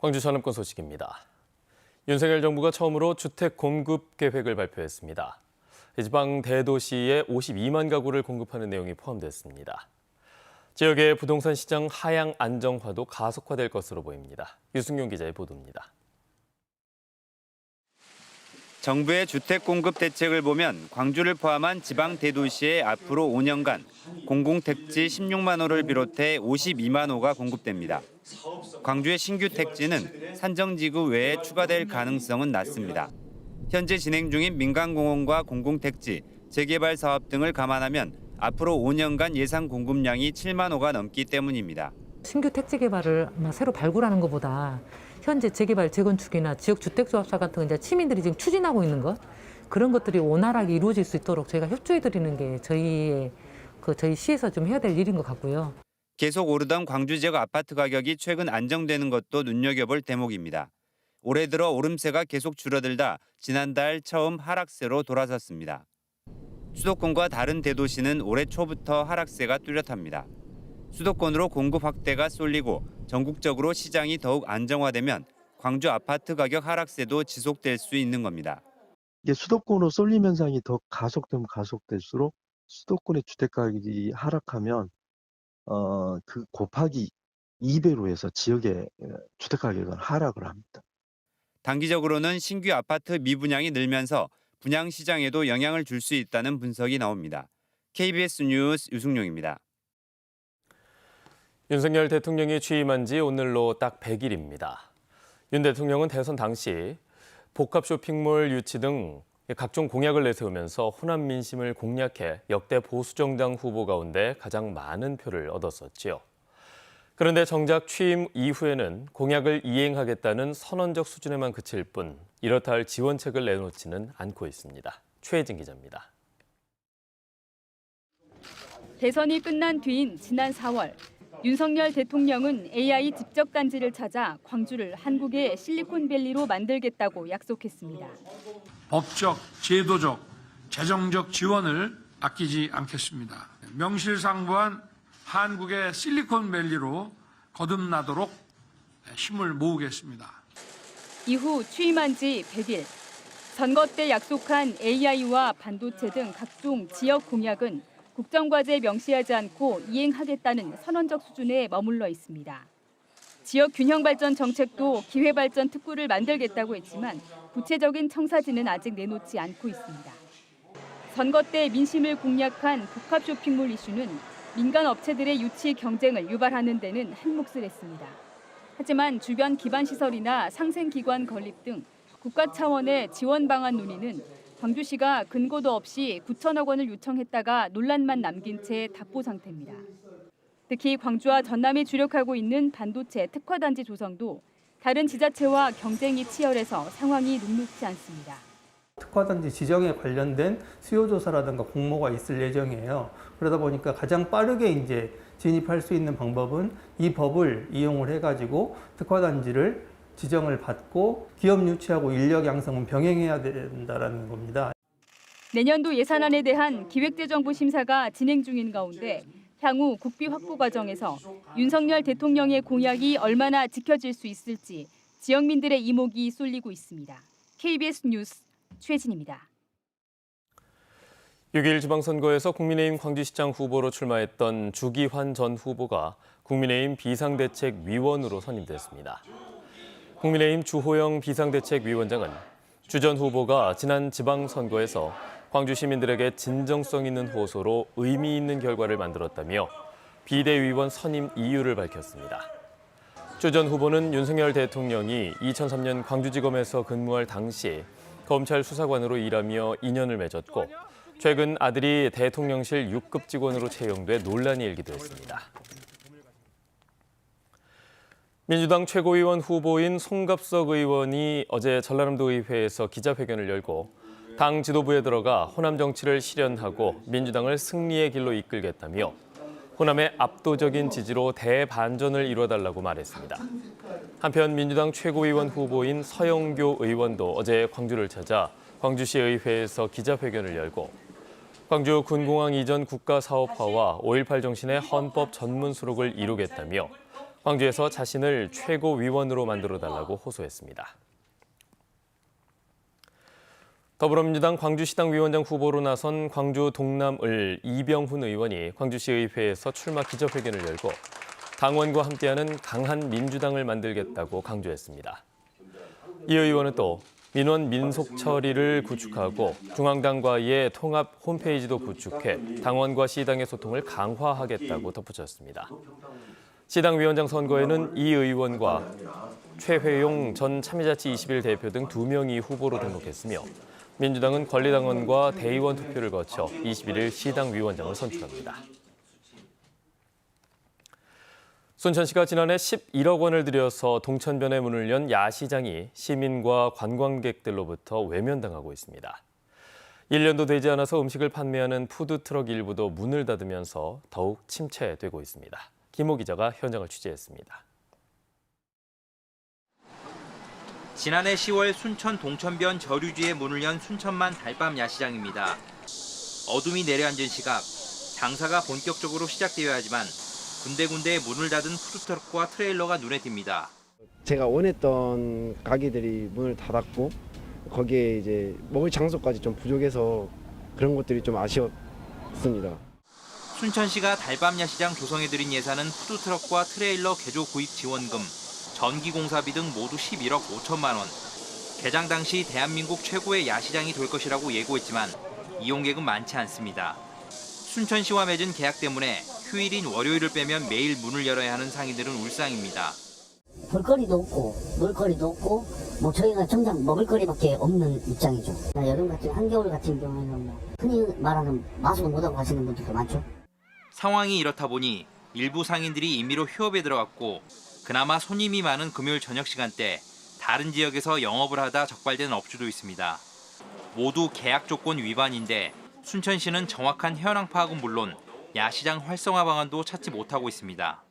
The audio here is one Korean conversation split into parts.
광주 전남권 소식입니다. 윤석열 정부가 처음으로 주택 공급 계획을 발표했습니다. 지방 대도시에 52만 가구를 공급하는 내용이 포함됐습니다. 지역의 부동산 시장 하향 안정화도 가속화될 것으로 보입니다. 유승용 기자의 보도입니다. 정부의 주택 공급 대책을 보면 광주를 포함한 지방 대도시에 앞으로 5년간 공공택지 16만 호를 비롯해 52만 호가 공급됩니다. 광주의 신규 택지는 산정지구 외에 추가될 가능성은 낮습니다. 현재 진행 중인 민간공원과 공공택지, 재개발 사업 등을 감안하면 앞으로 5년간 예상 공급량이 7만 호가 넘기 때문입니다. 신규 택지 개발을 새로 발굴하는 것보다 현재 재개발, 재건축이나 지역주택조합사 같은 이제 시민들이 지금 추진하고 있는 것, 그런 것들이 원활하게 이루어질 수 있도록 저희가 협조해 드리는 게 저희 시에서 좀 해야 될 일인 것 같고요. 계속 오르던 광주 지역 아파트 가격이 최근 안정되는 것도 눈여겨볼 대목입니다. 올해 들어 오름세가 계속 줄어들다 지난달 처음 하락세로 돌아섰습니다. 수도권과 다른 대도시는 올해 초부터 하락세가 뚜렷합니다. 수도권으로 공급 확대가 쏠리고 전국적으로 시장이 더욱 안정화되면 광주 아파트 가격 하락세도 지속될 수 있는 겁니다. 이게 수도권으로 쏠림 현상이 더 가속되면 가속될수록 수도권의 주택 가격이 하락하면 그 곱하기 2배로 해서 지역의 주택 가격은 하락을 합니다. 단기적으로는 신규 아파트 미분양이 늘면서 분양 시장에도 영향을 줄 수 있다는 분석이 나옵니다. KBS 뉴스 유승용입니다. 윤석열 대통령이 취임한 지 오늘로 딱 100일입니다. 윤 대통령은 대선 당시 복합 쇼핑몰 유치 등 각종 공약을 내세우면서 호남 민심을 공략해 역대 보수정당 후보 가운데 가장 많은 표를 얻었었지요. 그런데 정작 취임 이후에는 공약을 이행하겠다는 선언적 수준에만 그칠 뿐 이렇다 할 지원책을 내놓지는 않고 있습니다. 최혜진 기자입니다. 대선이 끝난 뒤인 지난 4월, 윤석열 대통령은 AI 집적단지를 찾아 광주를 한국의 실리콘밸리로 만들겠다고 약속했습니다. 법적, 제도적, 재정적 지원을 아끼지 않겠습니다. 명실상부한 한국의 실리콘밸리로 거듭나도록 힘을 모으겠습니다. 이후 취임한 지 100일, 선거 때 약속한 AI와 반도체 등 각종 지역 공약은 국정과제에 명시하지 않고 이행하겠다는 선언적 수준에 머물러 있습니다. 지역 균형 발전 정책도 기회 발전 특구를 만들겠다고 했지만 구체적인 청사진은 아직 내놓지 않고 있습니다. 선거 때 민심을 공략한 복합 쇼핑몰 이슈는 민간 업체들의 유치 경쟁을 유발하는 데는 한몫을 했습니다. 하지만 주변 기반 시설이나 상생기관 건립 등 국가 차원의 지원 방안 논의는 광주시가 근거도 없이 9천억 원을 요청했다가 논란만 남긴 채 답보 상태입니다. 특히 광주와 전남이 주력하고 있는 반도체 특화단지 조성도 다른 지자체와 경쟁이 치열해서 상황이 녹록지 않습니다. 특화단지 지정에 관련된 수요조사라든가 공모가 있을 예정이에요. 그러다 보니까 가장 빠르게 이제 진입할 수 있는 방법은 이 법을 이용을 해가지고 특화단지를 지정을 받고 기업 유치하고 인력 양성은 병행해야 된다는 겁니다. 내년도 예산안에 대한 기획재정부 심사가 진행 중인 가운데 향후 국비 확보 과정에서 윤석열 대통령의 공약이 얼마나 지켜질 수 있을지 지역민들의 이목이 쏠리고 있습니다. KBS 뉴스 최진입니다. 6일 지방선거에서 국민의힘 광주시장 후보로 출마했던 주기환 전 후보가 국민의힘 비상대책위원으로 선임됐습니다. 국민의힘 주호영 비상대책위원장은 주 전 후보가 지난 지방선거에서 광주 시민들에게 진정성 있는 호소로 의미 있는 결과를 만들었다며 비대위원 선임 이유를 밝혔습니다. 주 전 후보는 윤석열 대통령이 2003년 광주지검에서 근무할 당시 검찰 수사관으로 일하며 인연을 맺었고 최근 아들이 대통령실 6급 직원으로 채용돼 논란이 일기도 했습니다. 민주당 최고위원 후보인 송갑석 의원이 어제 전라남도 의회에서 기자회견을 열고 당 지도부에 들어가 호남 정치를 실현하고 민주당을 승리의 길로 이끌겠다며 호남의 압도적인 지지로 대반전을 이뤄달라고 말했습니다. 한편 민주당 최고위원 후보인 서영교 의원도 어제 광주를 찾아 광주시 의회에서 기자회견을 열고 광주 군공항 이전 국가사업화와 5.18 정신의 헌법 전문 수록을 이루겠다며 광주에서 자신을 최고위원으로 만들어달라고 호소했습니다. 더불어민주당 광주시당 위원장 후보로 나선 광주 동남을 이병훈 의원이 광주시의회에서 출마 기자회견을 열고 당원과 함께하는 강한 민주당을 만들겠다고 강조했습니다. 이 의원은 또 민원 민속 처리를 구축하고 중앙당과의 통합 홈페이지도 구축해 당원과 시당의 소통을 강화하겠다고 덧붙였습니다. 시당 위원장 선거에는 이 의원과 최회용 전 참여자치 21 대표 등 2명이 후보로 등록했으며 민주당은 권리당원과 대의원 투표를 거쳐 21일 시당 위원장을 선출합니다. 순천시가 지난해 11억 원을 들여서 동천변에 문을 연 야시장이 시민과 관광객들로부터 외면당하고 있습니다. 1년도 되지 않아서 음식을 판매하는 푸드트럭 일부도 문을 닫으면서 더욱 침체되고 있습니다. 김호 기자가 현장을 취재했습니다. 지난해 10월 순천 동천변 저류지에 문을 연 순천만 달밤 야시장입니다. 어둠이 내려앉은 시각, 장사가 본격적으로 시작되어야 하지만 군데군데 문을 닫은 푸드트럭과 트레일러가 눈에 띕니다. 제가 원했던 가게들이 문을 닫았고 거기에 이제 먹을 장소까지 좀 부족해서 그런 것들이 좀 아쉬웠습니다. 순천시가 달밤 야시장 조성해드린 예산은 푸드트럭과 트레일러 개조 구입 지원금, 전기공사비 등 모두 11억 5천만 원. 개장 당시 대한민국 최고의 야시장이 될 것이라고 예고했지만 이용객은 많지 않습니다. 순천시와 맺은 계약 때문에 휴일인 월요일을 빼면 매일 문을 열어야 하는 상인들은 울상입니다. 볼거리도 없고 놀거리도 없고 뭐 저희가 정작 먹을거리밖에 없는 입장이죠. 여름 같은 한겨울 같은 경우에는 뭐 흔히 말하는 마수도 못하고 가시는 분들도 많죠. 상황이 이렇다 보니 일부 상인들이 임의로 휴업에 들어갔고 그나마 손님이 많은 금요일 저녁 시간대 다른 지역에서 영업을 하다 적발된 업주도 있습니다. 모두 계약 조건 위반인데 순천시는 정확한 현황 파악은 물론 야시장 활성화 방안도 찾지 못하고 있습니다.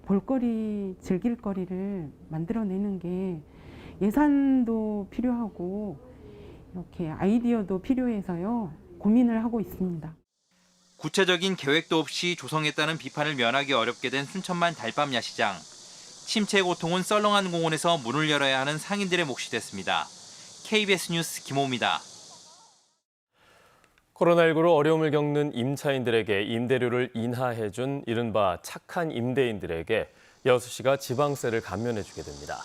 볼거리, 즐길거리를 만들어내는 게 예산도 필요하고 이렇게 아이디어도 필요해서요. 고민을 하고 있습니다. 구체적인 계획도 없이 조성했다는 비판을 면하기 어렵게 된 순천만 달밤 야시장. 침체 고통은 썰렁한 공원에서 문을 열어야 하는 상인들의 몫이 됐습니다. KBS 뉴스 김호입니다. 코로나19로 어려움을 겪는 임차인들에게 임대료를 인하해준 이른바 착한 임대인들에게 여수시가 지방세를 감면해주게 됩니다.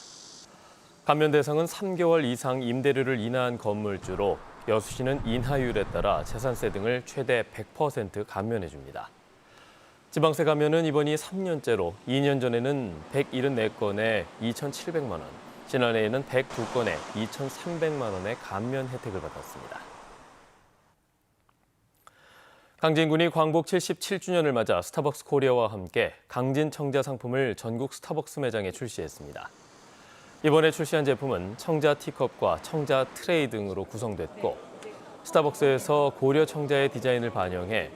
감면 대상은 3개월 이상 임대료를 인하한 건물주로 여수시는 인하율에 따라 재산세 등을 최대 100% 감면해줍니다. 지방세 감면은 이번이 3년째로 2년 전에는 174건에 2,700만 원, 지난해에는 102건에 2,300만 원의 감면 혜택을 받았습니다. 강진군이 광복 77주년을 맞아 스타벅스 코리아와 함께 강진 청자 상품을 전국 스타벅스 매장에 출시했습니다. 이번에 출시한 제품은 청자 티컵과 청자 트레이 등으로 구성됐고 스타벅스에서 고려 청자의 디자인을 반영해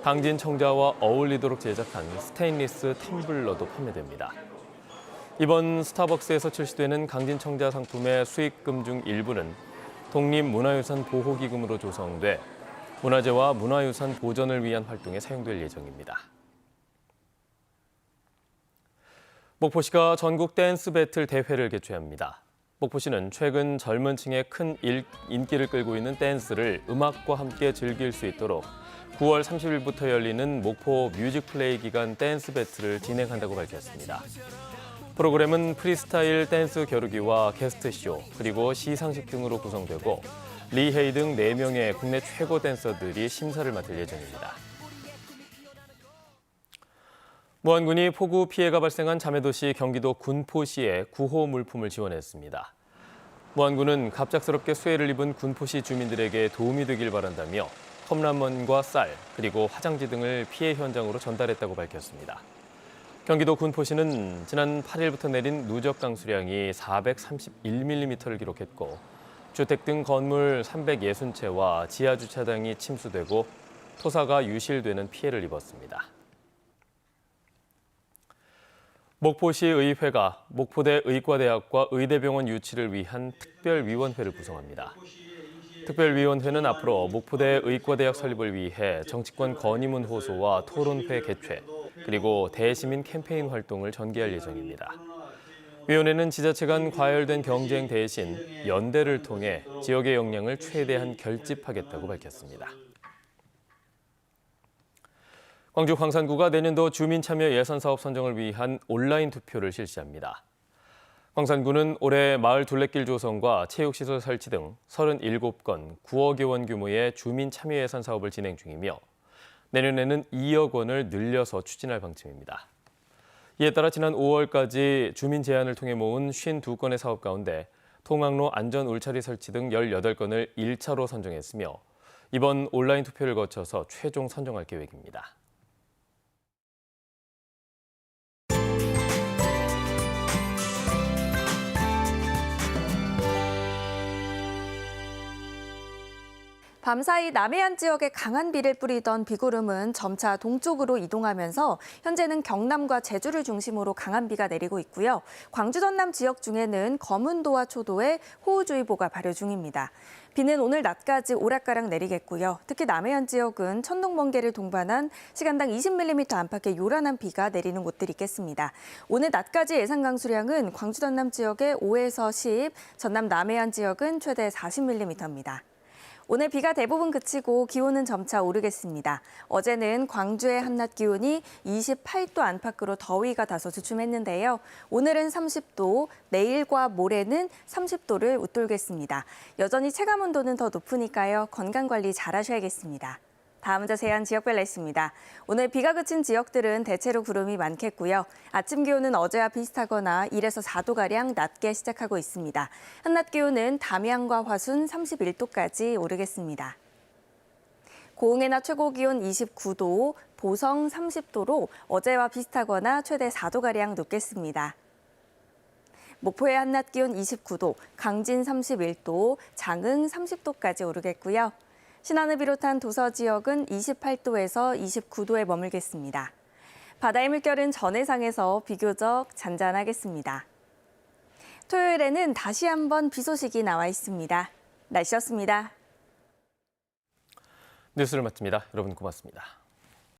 강진 청자와 어울리도록 제작한 스테인리스 텀블러도 판매됩니다. 이번 스타벅스에서 출시되는 강진 청자 상품의 수익금 중 일부는 독립문화유산 보호기금으로 조성돼 문화재와 문화유산 보존을 위한 활동에 사용될 예정입니다. 목포시가 전국 댄스 배틀 대회를 개최합니다. 목포시는 최근 젊은 층의 큰 인기를 끌고 있는 댄스를 음악과 함께 즐길 수 있도록 9월 30일부터 열리는 목포 뮤직플레이 기간 댄스 배틀을 진행한다고 밝혔습니다. 프로그램은 프리스타일 댄스 겨루기와 게스트쇼, 그리고 시상식 등으로 구성되고 리헤이 등 4명의 국내 최고 댄서들이 심사를 맡을 예정입니다. 무안군이 폭우 피해가 발생한 자매도시 경기도 군포시에 구호 물품을 지원했습니다. 무안군은 갑작스럽게 수해를 입은 군포시 주민들에게 도움이 되길 바란다며 컵라면과 쌀, 그리고 화장지 등을 피해 현장으로 전달했다고 밝혔습니다. 경기도 군포시는 지난 8일부터 내린 누적 강수량이 431mm를 기록했고 주택 등 건물 360채와 지하주차장이 침수되고 토사가 유실되는 피해를 입었습니다. 목포시 의회가 목포대 의과대학과 의대병원 유치를 위한 특별위원회를 구성합니다. 특별위원회는 앞으로 목포대 의과대학 설립을 위해 정치권 건의문 호소와 토론회 개최, 그리고 대시민 캠페인 활동을 전개할 예정입니다. 위원회는 지자체 간 과열된 경쟁 대신 연대를 통해 지역의 역량을 최대한 결집하겠다고 밝혔습니다. 광주 광산구가 내년도 주민참여 예산사업 선정을 위한 온라인 투표를 실시합니다. 광산구는 올해 마을 둘레길 조성과 체육시설 설치 등 37건 9억여 원 규모의 주민참여 예산 사업을 진행 중이며 내년에는 2억 원을 늘려서 추진할 방침입니다. 이에 따라 지난 5월까지 주민 제안을 통해 모은 52건의 사업 가운데 통학로 안전 울차리 설치 등 18건을 1차로 선정했으며 이번 온라인 투표를 거쳐서 최종 선정할 계획입니다. 밤사이 남해안 지역에 강한 비를 뿌리던 비구름은 점차 동쪽으로 이동하면서 현재는 경남과 제주를 중심으로 강한 비가 내리고 있고요. 광주 전남 지역 중에는 검은도와 초도에 호우주의보가 발효 중입니다. 비는 오늘 낮까지 오락가락 내리겠고요. 특히 남해안 지역은 천둥, 번개를 동반한 시간당 20mm 안팎의 요란한 비가 내리는 곳들이 있겠습니다. 오늘 낮까지 예상 강수량은 광주 전남 지역에 5에서 10, 전남 남해안 지역은 최대 40mm입니다. 오늘 비가 대부분 그치고 기온은 점차 오르겠습니다. 어제는 광주의 한낮 기온이 28도 안팎으로 더위가 다소 주춤했는데요. 오늘은 30도, 내일과 모레는 30도를 웃돌겠습니다. 여전히 체감 온도는 더 높으니까요. 건강관리 잘 하셔야겠습니다. 다음은 자세한 지역별 날씨입니다. 오늘 비가 그친 지역들은 대체로 구름이 많겠고요. 아침 기온은 어제와 비슷하거나 1에서 4도가량 낮게 시작하고 있습니다. 한낮 기온은 담양과 화순 31도까지 오르겠습니다. 고흥의 낮 최고 기온 29도, 보성 30도로 어제와 비슷하거나 최대 4도가량 높겠습니다. 목포의 한낮 기온 29도, 강진 31도, 장흥 30도까지 오르겠고요. 신안을 비롯한 도서 지역은 28도에서 29도에 머물겠습니다. 바다의 물결은 전해상에서 비교적 잔잔하겠습니다. 토요일에는 다시 한번 비 소식이 나와 있습니다. 날씨였습니다. 뉴스를 마칩니다. 여러분 고맙습니다.